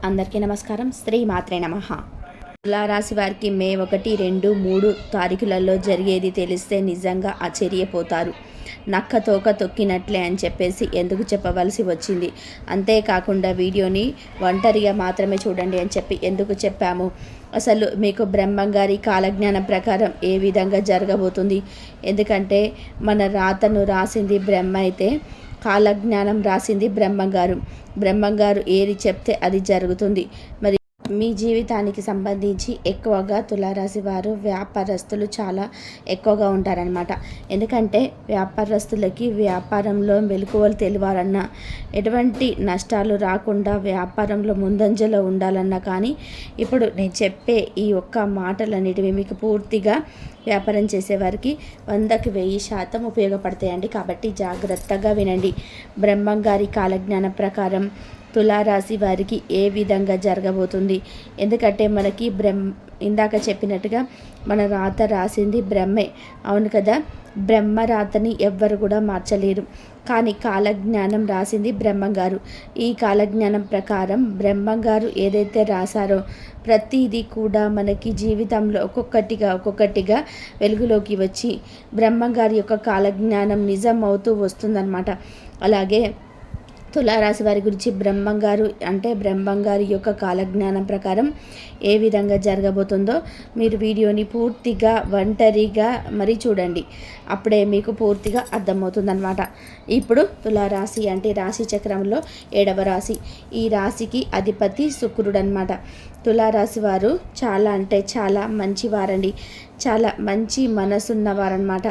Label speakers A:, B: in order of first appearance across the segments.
A: అందరికీ నమస్కారం. శ్రీ మాత్రే నమః. తులారాశి వారికి మే 1, 2, 3 తారీఖులలో జరిగేది తెలిస్తే నిజంగా ఆశ్చర్యపోతారు. నక్క తోక తొక్కినట్లే అని చెప్పేసి ఎందుకు చెప్పవలసి వచ్చింది. అంతేకాకుండా వీడియోని ఒంటరిగా మాత్రమే చూడండి అని చెప్పి ఎందుకు చెప్పాము. అసలు మీకు బ్రహ్మంగారి కాలజ్ఞానం ప్రకారం ఏ విధంగా జరగబోతుంది. ఎందుకంటే మన రాతను రాసింది బ్రహ్మ అయితే కాలజ్ఞానం రాసింది బ్రహ్మంగారు ఏది చెప్తే అది జరుగుతుంది. మరి మీ జీవితానికి సంబంధించి ఎక్కువగా తులారాశి వారు వ్యాపారస్తులు చాలా ఎక్కువగా ఉంటారనమాట. ఎందుకంటే వ్యాపారస్తులకి వ్యాపారంలో మెలకువలు తెలియాలన్నా, ఎటువంటి నష్టాలు రాకుండా వ్యాపారంలో ముందంజలో ఉండాలన్నా కానీ ఇప్పుడు నేను చెప్పే ఈ ఒక్క మాటలన్నిటివి మీకు పూర్తిగా వ్యాపారం చేసేవారికి 100కి 1000% ఉపయోగపడతాయండి. కాబట్టి జాగ్రత్తగా వినండి. బ్రహ్మంగారి కాలజ్ఞానం ప్రకారం తులారాశి వారికి ఏ విధంగా జరగబోతుంది. ఎందుకంటే మనకి ఇందాక చెప్పినట్టుగా మన రాత రాసింది బ్రహ్మే, అవును కదా. బ్రహ్మ రాతని ఎవ్వరు కూడా మార్చలేరు. కానీ కాలజ్ఞానం రాసింది బ్రహ్మంగారు. ఈ కాలజ్ఞానం ప్రకారం బ్రహ్మంగారు ఏదైతే రాశారో ప్రతిదీ కూడా మనకి జీవితంలో ఒక్కొక్కటిగా వెలుగులోకి వచ్చి బ్రహ్మంగారి యొక్క కాలజ్ఞానం నిజం అవుతూ వస్తుందన్నమాట. అలాగే తులారాశి వారి గురించి బ్రహ్మంగారి యొక్క కాలజ్ఞానం ప్రకారం ఏ విధంగా జరగబోతుందో మీరు వీడియోని పూర్తిగా ఒంటరిగా మరీ చూడండి. అప్పుడే మీకు పూర్తిగా అర్థమవుతుందన్నమాట. ఇప్పుడు తులారాశి అంటే రాశి చక్రంలో 7వ రాశి. ఈ రాశికి అధిపతి శుక్రుడు అనమాట. తులారాశి వారు చాలా అంటే చాలా మంచివారండి. చాలా మంచి మనసున్నవారనమాట.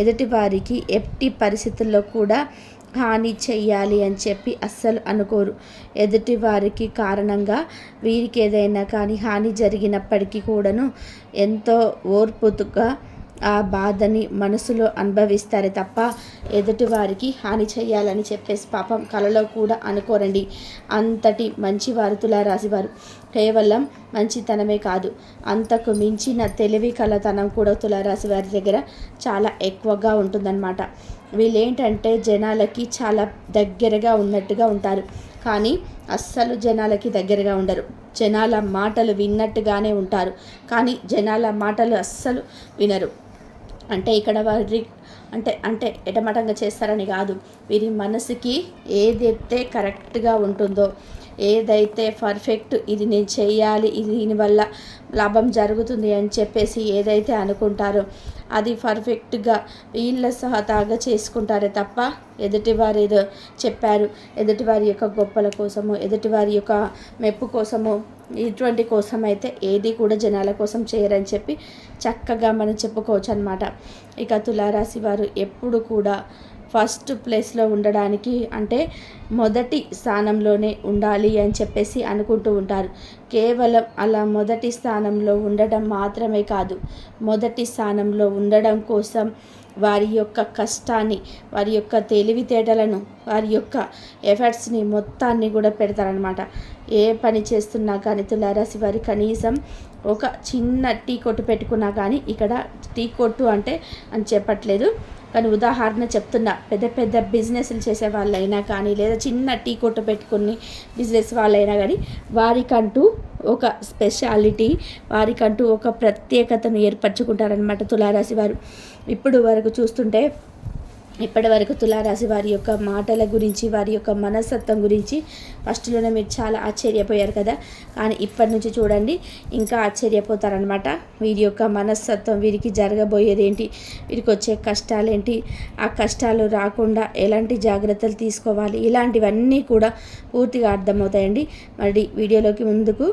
A: ఎదుటి వారికి ఎట్టి పరిస్థితుల్లో కూడా హాని చెయ్యాలి అని చెప్పి అస్సలు అనుకోరు. ఎదుటి వారికి కారణంగా వీరికి ఏదైనా కానీ హాని జరిగినప్పటికీ కూడాను ఎంతో ఓర్పుగా ఆ బాధని మనసులో అనుభవిస్తారు తప్ప ఎదుటి వారికి హాని చేయాలని చెప్పేసి పాపం కలలో కూడా అనుకోరండి. అంతటి మంచివారు తులారాశి వారు. కేవలం మంచితనమే కాదు, అంతకు మించిన తెలివి కలతనం కూడా తులారాశి వారి దగ్గర చాలా ఎక్కువగా ఉంటుందన్నమాట. వీళ్ళేంటంటే జనాలకి చాలా దగ్గరగా ఉన్నట్టుగా ఉంటారు, కానీ అస్సలు జనాలకి దగ్గరగా ఉండరు. జనాల మాటలు విన్నట్టుగానే ఉంటారు, కానీ జనాల మాటలు అస్సలు వినరు. అంటే ఇక్కడ వారి అంటే ఎటమటంగా చేస్తారని కాదు, వీరి మనసుకి ఏదైతే కరెక్ట్గా ఉంటుందో, ఏదైతే పర్ఫెక్ట్ ఇది నేను చేయాలి, ఇది దీనివల్ల లాభం జరుగుతుంది అని చెప్పేసి ఏదైతే అనుకుంటారో అది పర్ఫెక్ట్గా వీళ్ళ సహతాగా చేసుకుంటారే తప్ప ఎదుటివారు ఏదో చెప్పారు, ఎదుటివారి యొక్క గొప్పల కోసము, ఎదుటివారి యొక్క మెప్పు కోసము, ఇటువంటి కోసం అయితే ఏది కూడా జనాల కోసం చేయరని చెప్పి చక్కగా మనం చెప్పుకోవచ్చు అనమాట. ఇక తులారాశి వారు ఎప్పుడు కూడా ఫస్ట్ ప్లేస్లో ఉండడానికి అంటే మొదటి స్థానంలోనే ఉండాలి అని చెప్పేసి అనుకుంటూ ఉంటారు. కేవలం అలా మొదటి స్థానంలో ఉండడం మాత్రమే కాదు, మొదటి స్థానంలో ఉండడం కోసం వారి యొక్క కష్టాన్ని, వారి యొక్క తెలివితేటలను, వారి యొక్క ఎఫర్ట్స్ని మొత్తాన్ని కూడా పెడతారనమాట. ఏ పని చేస్తున్నా కానీ తులారాశి వారి కనీసం ఒక చిన్న టీ కొట్టు పెట్టుకున్నా కానీ, ఇక్కడ టీ కొట్టు అంటే అని చెప్పట్లేదు కానీ ఉదాహరణ చెప్తున్నా, పెద్ద బిజినెస్లు చేసే వాళ్ళైనా కానీ లేదా చిన్న టీ కొట్టు పెట్టుకుని బిజినెస్ వాళ్ళైనా కానీ వారికంటూ ఒక స్పెషాలిటీ, వారికంటూ ఒక ప్రత్యేకతను ఏర్పరచుకుంటారనమాట తులారాశి వారు. ఇప్పటి వరకు తులారాశి వారి యొక్క మాటల గురించి, వారి యొక్క మనస్తత్వం గురించి ఫస్ట్లోనే మీరు చాలా ఆశ్చర్యపోయారు కదా. కానీ ఇప్పటి నుంచి చూడండి ఇంకా ఆశ్చర్యపోతారనమాట. వీరి యొక్క మనస్తత్వం, వీరికి జరగబోయేది ఏంటి, వీరికి వచ్చే కష్టాలేంటి, ఆ కష్టాలు రాకుండా ఎలాంటి జాగ్రత్తలు తీసుకోవాలి, ఇలాంటివన్నీ కూడా పూర్తిగా అర్థమవుతాయండి. మరి వీడియోలోకి ముందుకు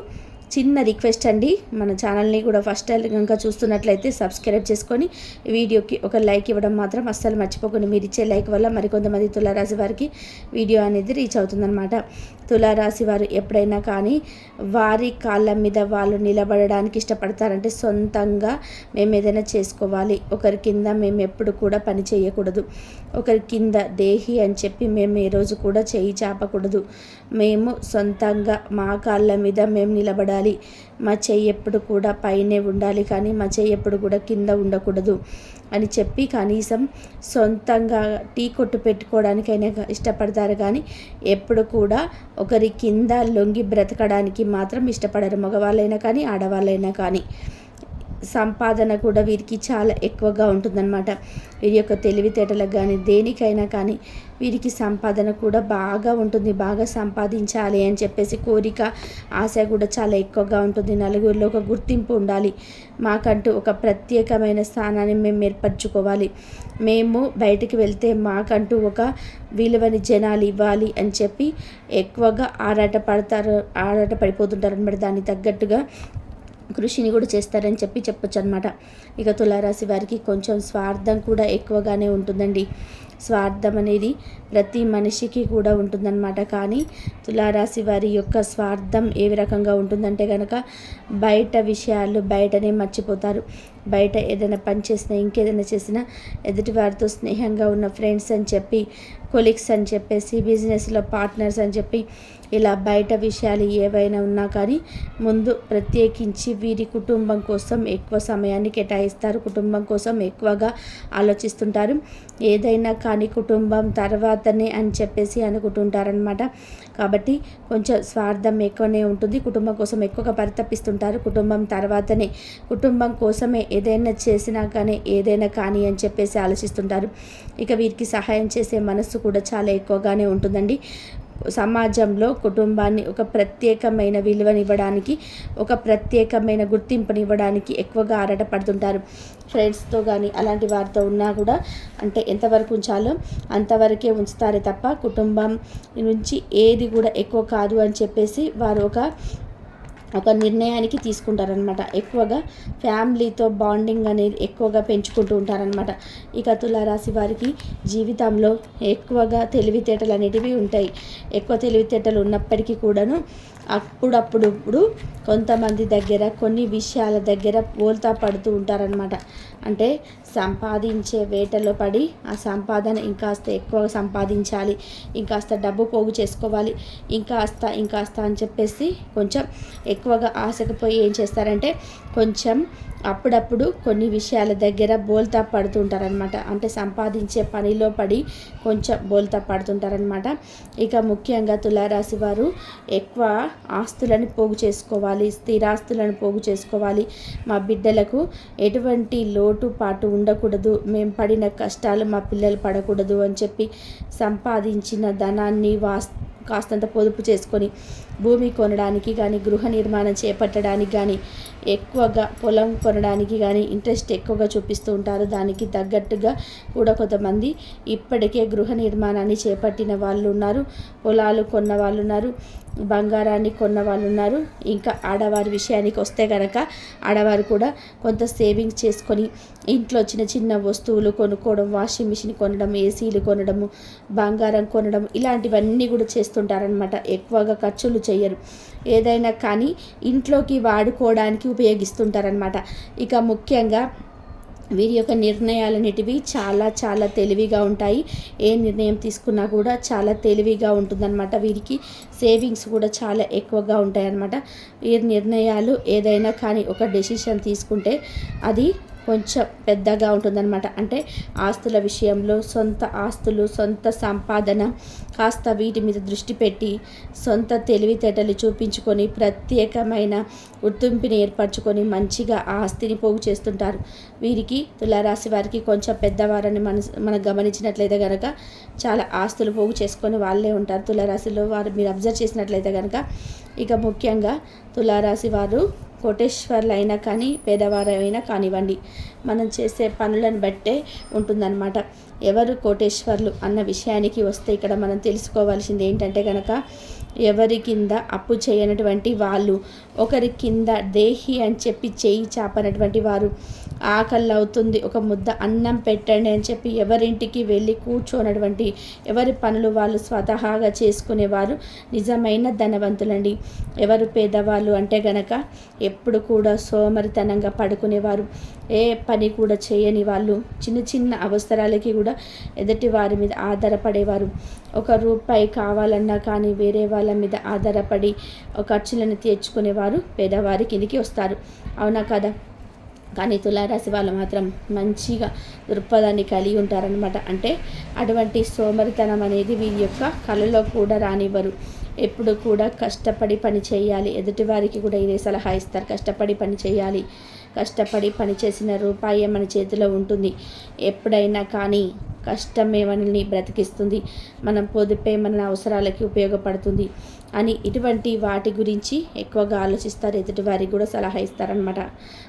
A: చిన్న రిక్వెస్ట్ అండి, మన ఛానల్ని కూడా ఫస్ట్ టైం కనుక చూస్తున్నట్లయితే సబ్స్క్రైబ్ చేసుకొని వీడియోకి ఒక లైక్ ఇవ్వడం మాత్రం అస్సలు మర్చిపోకండి. మీరు ఇచ్చే లైక్ వల్ల మరికొంతమంది తులారాశి వారికి వీడియో అనేది రీచ్ అవుతుందన్నమాట. తులారాశి వారు ఎప్పుడైనా కానీ వారి కాళ్ళ మీద వాళ్ళు నిలబడడానికి ఇష్టపడతారంటే సొంతంగా మేము ఏదైనా చేసుకోవాలి, ఒకరి కింద మేము ఎప్పుడు కూడా పని చేయకూడదు, ఒకరి కింద దేహి అని చెప్పి మేము ఏ రోజు కూడా చేయి చాపకూడదు, మేము సొంతంగా మా కాళ్ళ మీద మేము నిలబడాలి, మా చెయ్యి ఎప్పుడు కూడా పైనే ఉండాలి కానీ మా చెయ్యి ఎప్పుడు కూడా కింద ఉండకూడదు అని చెప్పి కనీసం సొంతంగా టీ కొట్టు పెట్టుకోవడానికైనా ఇష్టపడతారు. కానీ ఎప్పుడు కూడా ఒకరి కింద లొంగి బ్రతకడానికి మాత్రం ఇష్టపడరు, మగవాళ్ళైనా కానీ ఆడవాళ్ళైనా కానీ. సంపాదన కూడా వీరికి చాలా ఎక్కువగా ఉంటుందన్నమాట. వీరి యొక్క తెలివితేటలకు కానీ దేనికైనా కానీ వీరికి సంపాదన కూడా బాగా ఉంటుంది. బాగా సంపాదించాలి అని చెప్పేసి కోరిక, ఆశ కూడా చాలా ఎక్కువగా ఉంటుంది. నలుగురిలో ఒక గుర్తింపు ఉండాలి, మాకంటూ ఒక ప్రత్యేకమైన స్థానాన్ని మేము ఏర్పరచుకోవాలి, మేము బయటికి వెళ్తే మాకంటూ ఒక విలువని జనాలు ఇవ్వాలి అని చెప్పి ఎక్కువగా ఆరాటపడిపోతుంటారు అనమాట. దానికి తగ్గట్టుగా కృషిని కూడా చేస్తారని చెప్పొచ్చు అనమాట. ఇక తులారాశి వారికి కొంచెం స్వార్థం కూడా ఎక్కువగానే ఉంటుందండి. స్వార్థం అనేది ప్రతి మనిషికి కూడా ఉంటుందన్నమాట. కానీ తులారాశి వారి యొక్క స్వార్థం ఏ రకంగా ఉంటుందంటే కనుక బయట విషయాలు బయటనే మర్చిపోతారు. బయట ఏదైనా పని చేసినా ఇంకేదైనా చేసినా ఎదుటి వారితో స్నేహంగా ఉన్న ఫ్రెండ్స్ అని చెప్పి, కొలీగ్స్ అని చెప్పేసి, బిజినెస్లో పార్ట్నర్స్ అని చెప్పి ఇలా బయట విషయాలు ఏవైనా ఉన్నా కానీ ముందు ప్రత్యేకించి వీరి కుటుంబం కోసం ఎక్కువ సమయాన్ని కేటాయిస్తారు. కుటుంబం కోసం ఎక్కువగా ఆలోచిస్తుంటారు. ఏదైనా కానీ కుటుంబం తర్వాతనే అని చెప్పేసి అనుకుంటుంటారనమాట. కాబట్టి కొంచెం స్వార్థం ఎక్కువనే ఉంటుంది. కుటుంబం కోసం ఎక్కువగా పరితపిస్తుంటారు. కుటుంబం తర్వాతనే, కుటుంబం కోసమే ఏదైనా చేసినా కానీ ఏదైనా కానీ అని చెప్పేసి ఆలోచిస్తుంటారు. ఇక వీరికి సహాయం చేసే మనస్సు కూడా చాలా ఎక్కువగానే ఉంటుందండి. సమాజంలో కుటుంబాన్ని ఒక ప్రత్యేకమైన విలువనివ్వడానికి, ఒక ప్రత్యేకమైన గుర్తింపునివ్వడానికి ఎక్కువగా ఆరాటపడుతుంటారు. ఫ్రెండ్స్తో కానీ అలాంటి వారితో ఉన్నా కూడా అంటే ఎంతవరకు ఉంచాలో అంతవరకే ఉంచుతారే తప్ప కుటుంబం నుంచి ఏది కూడా ఎక్కువ కాదు అని చెప్పేసి వారు ఒక నిర్ణయానికి తీసుకుంటారనమాట. ఎక్కువగా ఫ్యామిలీతో బాండింగ్ అనేది ఎక్కువగా పెంచుకుంటూ ఉంటారనమాట. ఇక తులారాశి వారికి జీవితంలో ఎక్కువగా తెలివితేటలు అనేటివి ఉంటాయి. ఎక్కువ తెలివితేటలు ఉన్నప్పటికీ కూడాను అప్పుడప్పుడు కొంతమంది దగ్గర కొన్ని విషయాల దగ్గర బోల్తా పడుతూ ఉంటారనమాట. అంటే సంపాదించే వేటలో పడి ఆ సంపాదన ఇంకాస్త ఎక్కువ సంపాదించాలి, ఇంకాస్త డబ్బు పోగు చేసుకోవాలి, ఇంకాస్త అని చెప్పేసి కొంచెం ఎక్కువగా ఆశకు పోయి ఏం చేస్తారంటే కొంచెం అప్పుడప్పుడు కొన్ని విషయాల దగ్గర బోల్తా పడుతుంటారనమాట. అంటే సంపాదించే పనిలో పడి కొంచెం బోల్తా పడుతుంటారనమాట. ఇక ముఖ్యంగా తులారాశి వారు ఎక్కువ ఆస్తులను పోగు చేసుకోవాలి, స్థిరాస్తులను పోగు చేసుకోవాలి, మా బిడ్డలకు ఎటువంటి లోటుపాటు ఉండకూడదు, మేము పడిన కష్టాలు మా పిల్లలు పడకూడదు అని చెప్పి సంపాదించిన ధనాన్ని కాస్తంత పొదుపు చేసుకొని భూమి కొనడానికి కానీ, గృహ నిర్మాణం చేపట్టడానికి కానీ, ఎక్కువగా పొలం కొనడానికి కానీ ఇంట్రెస్ట్ ఎక్కువగా చూపిస్తూ ఉంటారు. దానికి తగ్గట్టుగా కూడా కొంతమంది ఇప్పటికే గృహ నిర్మాణాన్ని చేపట్టిన వాళ్ళు ఉన్నారు, పొలాలు కొన్న వాళ్ళు ఉన్నారు, బంగారాన్ని కొన్న వాళ్ళు ఉన్నారు. ఇంకా ఆడవారి విషయానికి వస్తే కనుక ఆడవారు కూడా కొంత సేవింగ్స్ చేసుకొని ఇంట్లో చిన్న చిన్న వస్తువులు కొనుక్కోవడం, వాషింగ్ మిషన్ కొనడం, ఏసీలు కొనడము, బంగారం కొనడం ఇలాంటివన్నీ కూడా చేస్తుంటారనమాట. ఎక్కువగా ఖర్చులు చేయరు, ఏదైనా కానీ ఇంట్లోకి వాడుకోవడానికి ఉపయోగిస్తుంటారనమాట. ఇక ముఖ్యంగా వీరి యొక్క నిర్ణయాలన్నిటివి చాలా తెలివిగా ఉంటాయి. ఏ నిర్ణయం తీసుకున్నా కూడా చాలా తెలివిగా ఉంటుందన్నమాట. వీరికి సేవింగ్స్ కూడా చాలా ఎక్కువగా ఉంటాయన్నమాట. వీరి నిర్ణయాలు ఏదైనా కానీ ఒక డెసిషన్ తీసుకుంటే అది కొంచెం పెద్దగా ఉంటుందన్నమాట. అంటే ఆస్తుల విషయంలో సొంత ఆస్తులు, సొంత సంపాదన కాస్త వీటి మీద దృష్టి పెట్టి సొంత తెలివితేటలు చూపించుకొని ప్రత్యేకమైన గుర్తింపుని ఏర్పరచుకొని మంచిగా ఆ ఆస్తిని పోగు చేస్తుంటారు. వీరికి తులారాశి వారికి కొంచెం పెద్దవారని మనం గమనించినట్లయితే కనుక చాలా ఆస్తులు పోగు చేసుకొని వాళ్ళే ఉంటారు తులారాశిలో వారు. మీరు అబ్జర్వ్ చేసినట్లయితే కనుక ఇక ముఖ్యంగా తులారాశి వారు కోటేశ్వర్లు అయినా కానీ పేదవారైనా కానివ్వండి, మనం చేసే పనులను బట్టే ఉంటుందన్నమాట ఎవరు కోటేశ్వర్లు అన్న విషయానికి వస్తే ఇక్కడ మనం తెలుసుకోవాల్సింది ఏంటంటే కనుక ఎవరి కింద అప్పు చేయనటువంటి వాళ్ళు, ఒకరి కింద దేహి అని చెప్పి చేయి చాపనటువంటి వారు, ఆకలి అవుతుంది ఒక ముద్ద అన్నం పెట్టండి అని చెప్పి ఎవరింటికి వెళ్ళి కూర్చోనటువంటి, ఎవరి పనులు వాళ్ళు స్వతహాగా చేసుకునేవారు నిజమైన ధనవంతులండి. ఎవరు పేదవాళ్ళు అంటే గనక ఎప్పుడు కూడా సోమరితనంగా పడుకునేవారు, ఏ పని కూడా చేయని వాళ్ళు, చిన్న చిన్న అవసరాలకి కూడా ఎదుటి వారి మీద ఆధారపడేవారు. ఒక రూపాయి కావాలన్నా కానీ వేరే వాళ్ళ మీద ఆధారపడి ఖర్చులను తీర్చుకునేవారు పేదవారి కిందికి వస్తారు. అవునా కదా? కానీ తులారాశి వాళ్ళు మాత్రం మంచిగా దృక్పథాన్ని కలిగి ఉంటారనమాట. అంటే అటువంటి సోమరితనం అనేది వీరి యొక్క కళలో కూడా రానివ్వరు. ఎప్పుడు కూడా కష్టపడి పని చేయాలి. ఎదుటివారికి కూడా ఇదే సలహా ఇస్తారు, కష్టపడి పని చేయాలి. కష్టపడి పని చేసిన రూపాయే మన చేతిలో ఉంటుంది. ఎప్పుడైనా కానీ కష్టమే మనల్ని బ్రతికిస్తుంది, మనం పొదుపే మన అవసరాలకి ఉపయోగపడుతుంది అని ఇటువంటి వాటి గురించి ఎక్కువగా ఆలోచిస్తారు. ఎదుటివారికి కూడా సలహా ఇస్తారనమాట.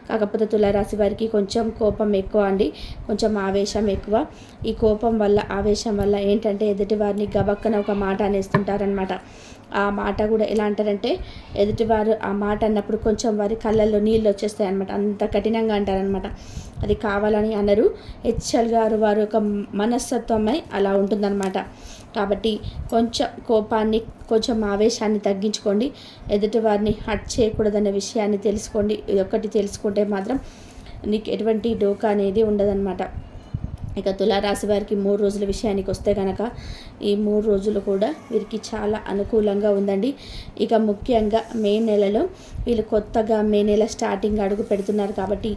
A: కాకపోతే తులారాశి వారికి కొంచెం కోపం ఎక్కువ అండి, కొంచెం ఆవేశం ఎక్కువ. ఈ కోపం వల్ల, ఆవేశం వల్ల ఏంటంటే ఎదుటివారిని గబక్కన ఒక మాట అనేస్తుంటారనమాట. ఆ మాట కూడా ఎలా అంటారంటే, ఎదుటివారు ఆ మాట అన్నప్పుడు కొంచెం వారి కళ్ళల్లో నీళ్ళు వచ్చేస్తాయి అనమాట. అంత కఠినంగా అంటారనమాట. అది కావాలని అనరు, హెచ్ఎల్ గారు వారి యొక్క మనస్తత్వమై అలా ఉంటుందన్నమాట. కాబట్టి కొంచెం కోపాన్ని, కొంచెం ఆవేశాన్ని తగ్గించుకోండి. ఎదుటివారిని హర్ట్ చేయకూడదన్న విషయాన్ని తెలుసుకోండి. ఇదొక్కటి తెలుసుకుంటే మాత్రం నీకు ఎటువంటి డోకా అనేది ఉండదన్నమాట. ఇక తులారాశి వారికి 3 రోజుల విషయానికి వస్తే కనుక, ఈ 3 రోజులు కూడా వీరికి చాలా అనుకూలంగా ఉందండి. ఇక ముఖ్యంగా మే నెలలో వీళ్ళు కొత్తగా మే నెల స్టార్టింగ్ అడుగు పెడుతున్నారు కాబట్టి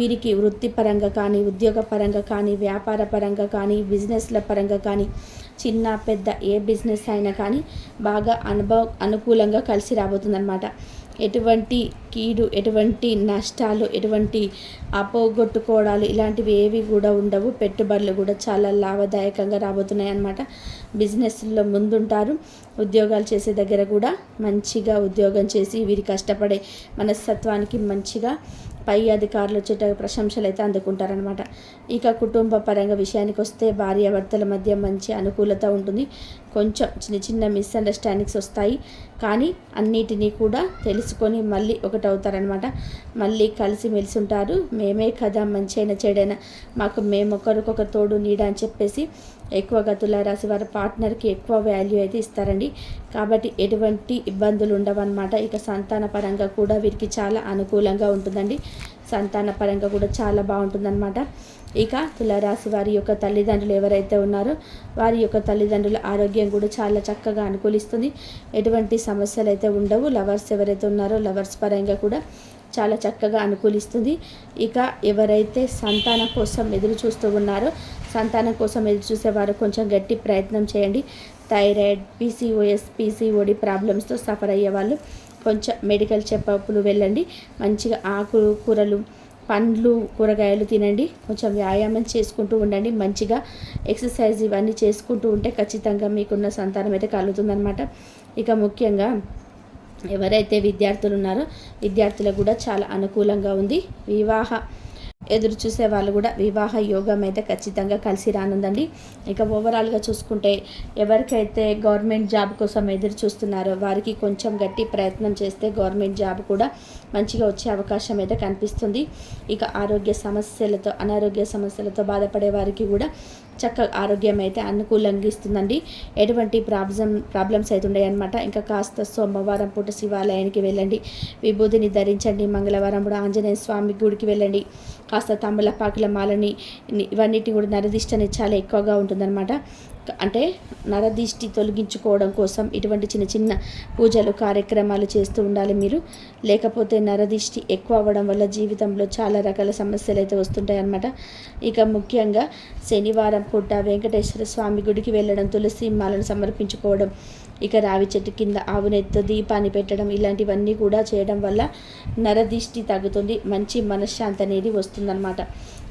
A: వీరికి వృత్తిపరంగా కానీ, ఉద్యోగ పరంగా కానీ, వ్యాపార పరంగా కానీ, బిజినెస్ల పరంగా కానీ, చిన్న పెద్ద ఏ బిజినెస్ అయినా కానీ బాగా అనుకూలంగా కలిసి రాబోతుందన్నమాట. ఎటువంటి కీడు, ఎటువంటి నష్టాలు, ఎటువంటి అపోగొట్టుకోవడాలు ఇలాంటివి ఏవి కూడా ఉండవు. పెట్టుబడులు కూడా చాలా లాభదాయకంగా రాబోతున్నాయి అన్నమాట. బిజినెస్లో ముందుంటారు. ఉద్యోగాలు చేసే దగ్గర కూడా మంచిగా ఉద్యోగం చేసి వీరి కష్టపడే మనస్తత్వానికి మంచిగా పై అధికారులు వచ్చేట ప్రశంసలు అయితే అందుకుంటారనమాట. ఇక కుటుంబ పరంగా విషయానికి వస్తే భార్యాభర్తల మధ్య మంచి అనుకూలత ఉంటుంది. కొంచెం చిన్న చిన్న మిస్అండర్స్టాండింగ్స్ వస్తాయి, కానీ అన్నిటినీ కూడా తెలుసుకొని మళ్ళీ ఒకటవుతారనమాట. మళ్ళీ కలిసి మెలిసి ఉంటారు. మేమే కదా మంచి అయినా చెడైనా మాకు ఒకరికొకరు తోడు నీడ అని చెప్పేసి ఎక్కువగా తులారాశి వారి పార్ట్నర్కి ఎక్కువ వాల్యూ అయితే ఇస్తారండి. కాబట్టి ఎటువంటి ఇబ్బందులు ఉండవన్నమాట. ఇక సంతాన పరంగా కూడా వీరికి చాలా అనుకూలంగా ఉంటుందండి. సంతాన పరంగా కూడా చాలా బాగుంటుందన్నమాట. ఇక తులారాశి వారి యొక్క తల్లిదండ్రులు ఎవరైతే ఉన్నారో వారి యొక్క తల్లిదండ్రుల ఆరోగ్యం కూడా చాలా చక్కగా అనుకూలిస్తుంది. ఎటువంటి సమస్యలు అయితే ఉండవు. లవర్స్ ఎవరైతే ఉన్నారో లవర్స్ పరంగా కూడా చాలా చక్కగా అనుకూలిస్తుంది. ఇక ఎవరైతే సంతానం కోసం ఎదురు చూస్తూ ఉన్నారో, సంతానం కోసం ఎదురు చూసేవారు కొంచెం గట్టి ప్రయత్నం చేయండి. థైరాయిడ్, పీసీఓడి ప్రాబ్లమ్స్తో సఫర్ అయ్యే వాళ్ళు కొంచెం మెడికల్ చెకప్లు వెళ్ళండి. మంచిగా ఆకులు, కూరలు, పండ్లు, కూరగాయలు తినండి. కొంచెం వ్యాయామం చేసుకుంటూ ఉండండి. మంచిగా ఎక్సర్సైజ్ ఇవన్నీ చేసుకుంటూ ఉంటే ఖచ్చితంగా మీకున్న సంతానం అయితే కలుగుతుందన్నమాట. ఇక ముఖ్యంగా ఎవరైతే విద్యార్థులు ఉన్నారో విద్యార్థులకు కూడా చాలా అనుకూలంగా ఉంది. ఎదురు చూసే వాళ్ళు కూడా వివాహ యోగం అయితే ఖచ్చితంగా కలిసి రానుందండి. ఇక ఓవరాల్గా చూసుకుంటే ఎవరికైతే గవర్నమెంట్ జాబ్ కోసం ఎదురు చూస్తున్నారో వారికి కొంచెం గట్టి ప్రయత్నం చేస్తే గవర్నమెంట్ జాబ్ కూడా మంచిగా వచ్చే అవకాశం అయితే కనిపిస్తుంది. ఇక ఆరోగ్య సమస్యలతో, అనారోగ్య సమస్యలతో బాధపడే వారికి కూడా చక్కగా ఆరోగ్యం అయితే అనుకూలంగా ఇస్తుందండి. ఎటువంటి ప్రాబ్లమ్స్ అయితే ఉన్నాయన్నమాట. ఇంకా కాస్త సోమవారం పూట శివాలయానికి వెళ్ళండి, విభూతిని ధరించండి. మంగళవారం కూడా ఆంజనేయ స్వామి గుడికి వెళ్ళండి. కాస్త తమలపాకుల మాలని, ఇవన్నిటి కూడా నరదిష్టని చాలా ఎక్కువగా ఉంటుందన్నమాట. అంటే నరదిష్టి తొలగించుకోవడం కోసం ఇటువంటి చిన్న చిన్న పూజలు, కార్యక్రమాలు చేస్తూ ఉండాలి మీరు. లేకపోతే నరదిష్టి ఎక్కువ అవ్వడం వల్ల జీవితంలో చాలా రకాల సమస్యలు అయితే వస్తుంటాయి అన్నమాట. ఇక ముఖ్యంగా శనివారం పూట వెంకటేశ్వర స్వామి గుడికి వెళ్ళడం, తులసి మాలను సమర్పించుకోవడం, ఇక రావి చెట్టు కింద ఆవునెత్తో దీపాన్ని పెట్టడం, ఇలాంటివన్నీ కూడా చేయడం వల్ల నరదిష్టి తగ్గుతుంది. మంచి మనశ్శాంతి అనేది వస్తుందన్నమాట.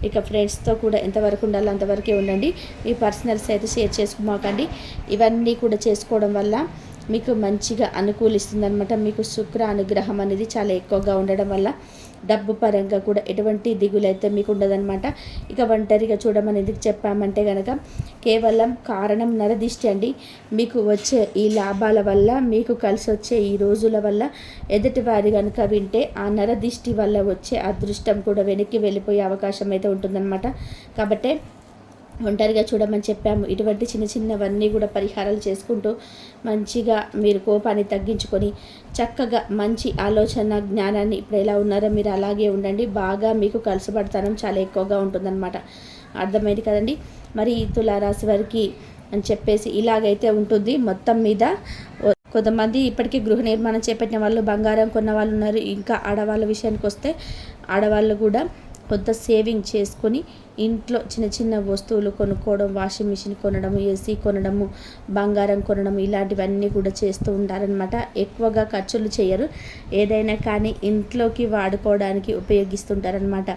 A: ఇక ఫ్రెండ్స్తో కూడా ఎంతవరకు ఉండాలో అంతవరకే ఉండండి. మీ పర్సనల్స్ అయితే షేర్ చేసుకోమాకండి. ఇవన్నీ కూడా చేసుకోవడం వల్ల మీకు మంచిగా అనుకూలిస్తుందన్నమాట. మీకు శుక్ర అనుగ్రహం అనేది చాలా ఎక్కువగా ఉండడం వల్ల డబ్బు పరంగా కూడా ఎటువంటి దిగులైతే మీకు ఉండదన్నమాట. ఇక ఒంటరిగా చూడమని ఎందుకు చెప్పామంటే కనుక కేవలం కారణం నరదిష్టి అండి. మీకు వచ్చే ఈ లాభాల వల్ల, మీకు కలిసి వచ్చే ఈ రోజుల వల్ల ఎదుటివారి కనుక వింటే ఆ నరదిష్టి వల్ల వచ్చే అదృష్టం కూడా వెనక్కి వెళ్ళిపోయే అవకాశం అయితే ఉంటుందన్నమాట. కాబట్టి ఒంటరిగా చూడమని చెప్పాము. ఇటువంటి చిన్న చిన్నవన్నీ కూడా పరిహారాలు చేసుకుంటూ మంచిగా మీరు కోపాన్ని తగ్గించుకొని చక్కగా మంచి ఆలోచన జ్ఞానాన్ని ఇప్పుడు ఎలా ఉన్నారో మీరు అలాగే ఉండండి. బాగా మీకు కలుసుబడతానం చాలా ఎక్కువగా ఉంటుందన్నమాట. అర్థమైంది కదండి. మరి తులారాశి వారికి అని చెప్పేసి ఇలాగైతే ఉంటుంది. మొత్తం మీద కొంతమంది ఇప్పటికీ గృహ నిర్మాణం చేపట్టిన వాళ్ళు, బంగారం కొన్న వాళ్ళు ఉన్నారు. ఇంకా ఆడవాళ్ళ విషయానికి వస్తే ఆడవాళ్ళు కూడా కొంత సేవింగ్ చేసుకొని ఇంట్లో చిన్న చిన్న వస్తువులు కొనుక్కోవడం, వాషింగ్ మిషన్ కొనడం, ఏసీ కొనడము, బంగారం కొనడం ఇలాంటివన్నీ కూడా చేస్తూ ఉంటారనమాట. ఎక్కువగా ఖర్చులు చేయరు, ఏదైనా కానీ ఇంట్లోకి వాడుకోవడానికి ఉపయోగిస్తుంటారనమాట.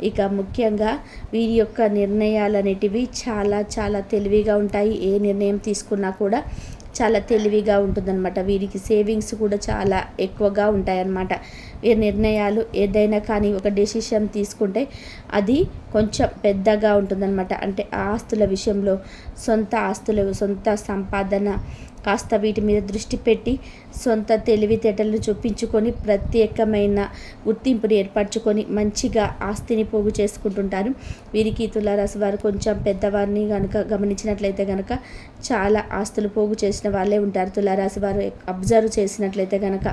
A: ఇక ముఖ్యంగా వీరి యొక్క నిర్ణయాలు అనేటివి చాలా చాలా తెలివిగా ఉంటాయి. ఏ నిర్ణయం తీసుకున్నా కూడా చాలా తెలివిగా ఉంటుందన్నమాట. వీరికి సేవింగ్స్ కూడా చాలా ఎక్కువగా ఉంటాయన్నమాట. ఈ నిర్ణయాలు ఏదైనా కానీ ఒక డెసిషన్ తీసుకుంటే అది కొంచెం పెద్దగా ఉంటుందన్నమాట. అంటే ఆస్తుల విషయంలో సొంత ఆస్తులు, సొంత సంపాదన కాస్త వీటి మీద దృష్టి పెట్టి సొంత తెలివితేటలను చూపించుకొని ప్రత్యేకమైన గుర్తింపుని ఏర్పరచుకొని మంచిగా ఆస్తిని పోగు చేసుకుంటుంటారు. వీరికి తులారాశి వారు కొంచెం పెద్దవారిని కనుక గమనించినట్లయితే కనుక చాలా ఆస్తులు పోగు చేసిన వాళ్ళే ఉంటారు తులారాశి వారు అబ్జర్వ్ చేసినట్లయితే కనుక.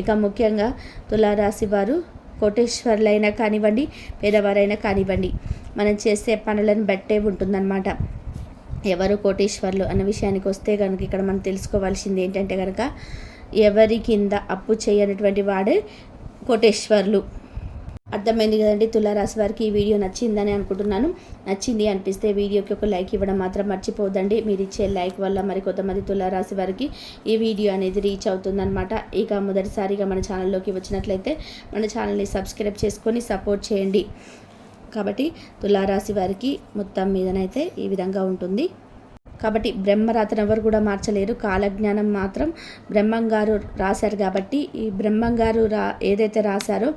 A: ఇక ముఖ్యంగా తులారాశి వారు కోటేశ్వర్లైనా కానివ్వండి, పేదవారైనా కానివ్వండి, మనం చేసే పనులను బట్టే ఉంటుందన్నమాట. ఎవరు కోటీశ్వర్లు అన్న విషయానికి వస్తే కనుక ఇక్కడ మనం తెలుసుకోవాల్సింది ఏంటంటే కనుక ఎవరి కింద అప్పు చేయనటువంటి వాడే కోటేశ్వర్లు. అర్థమైంది కదండి. తులారాశి వారికి ఈ వీడియో నచ్చిందని అనుకుంటున్నాను. నచ్చింది అనిపిస్తే వీడియోకి ఒక లైక్ ఇవ్వడం మాత్రం మర్చిపోదండి. మీరు ఇచ్చే లైక్ వల్ల మరి కొంతమంది తులారాశి వారికి ఈ వీడియో అనేది రీచ్ అవుతుందన్నమాట. ఇక మొదటిసారిగా మన ఛానల్లోకి వచ్చినట్లయితే మన ఛానల్ని సబ్స్క్రైబ్ చేసుకొని సపోర్ట్ చేయండి. కాబట్టి తులారాశి వారికి మొత్తం మీదనైతే ఈ విధంగా ఉంటుంది. కాబట్టి బ్రహ్మరాతను ఎవరు కూడా మార్చలేరు, కాలజ్ఞానం మాత్రం బ్రహ్మంగారు రాశారు. కాబట్టి ఈ బ్రహ్మంగారు ఏదైతే రాశారో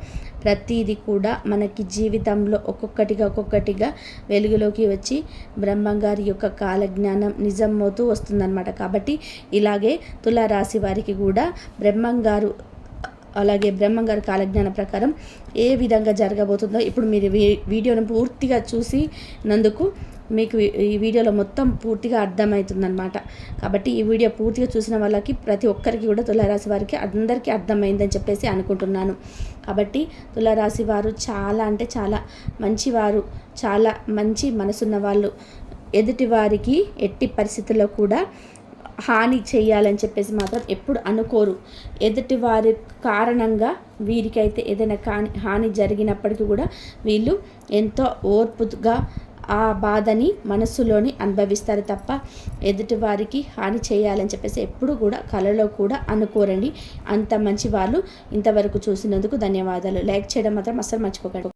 A: ప్రతిదీ కూడా మనకి జీవితంలో ఒక్కొక్కటిగా వెలుగులోకి వచ్చి బ్రహ్మంగారి యొక్క కాలజ్ఞానం నిజమవుతూ వస్తుందన్నమాట. కాబట్టి ఇలాగే తులారాశి వారికి కూడా బ్రహ్మంగారు కాలజ్ఞానం ప్రకారం ఏ విధంగా జరగబోతుందో ఇప్పుడు మీరు వీడియోను పూర్తిగా చూసినందుకు మీకు ఈ వీడియోలో మొత్తం పూర్తిగా అర్థమవుతుందన్నమాట. కాబట్టి ఈ వీడియో పూర్తిగా చూసిన వాళ్ళకి ప్రతి ఒక్కరికి కూడా తులారాశి వారికి అందరికీ అర్థమైందని చెప్పేసి అనుకుంటున్నాను. కాబట్టి తులారాశి వారు చాలా అంటే చాలా మంచివారు, చాలా మంచి మనసున్న వాళ్ళు. ఎదుటి వారికి ఎట్టి పరిస్థితుల్లో కూడా హాని చేయాలని చెప్పేసి మాత్రం ఎప్పుడు అనుకోరు. ఎదుటి వారి కారణంగా వీరికైతే ఏదైనా హాని జరిగినప్పటికీ కూడా వీళ్ళు ఎంతో ఓర్పుగా ఆ బాధని మనస్సులోని అనుభవిస్తారు తప్ప ఎదుటి వారికి హాని చేయాలని చెప్పేసి ఎప్పుడు కూడా కలలో కూడా అనుకోరండి. అంత మంచి వాళ్ళు. ఇంతవరకు చూసినందుకు ధన్యవాదాలు. లైక్ చేయడం మాత్రం అస్సలు మర్చిపోకండి.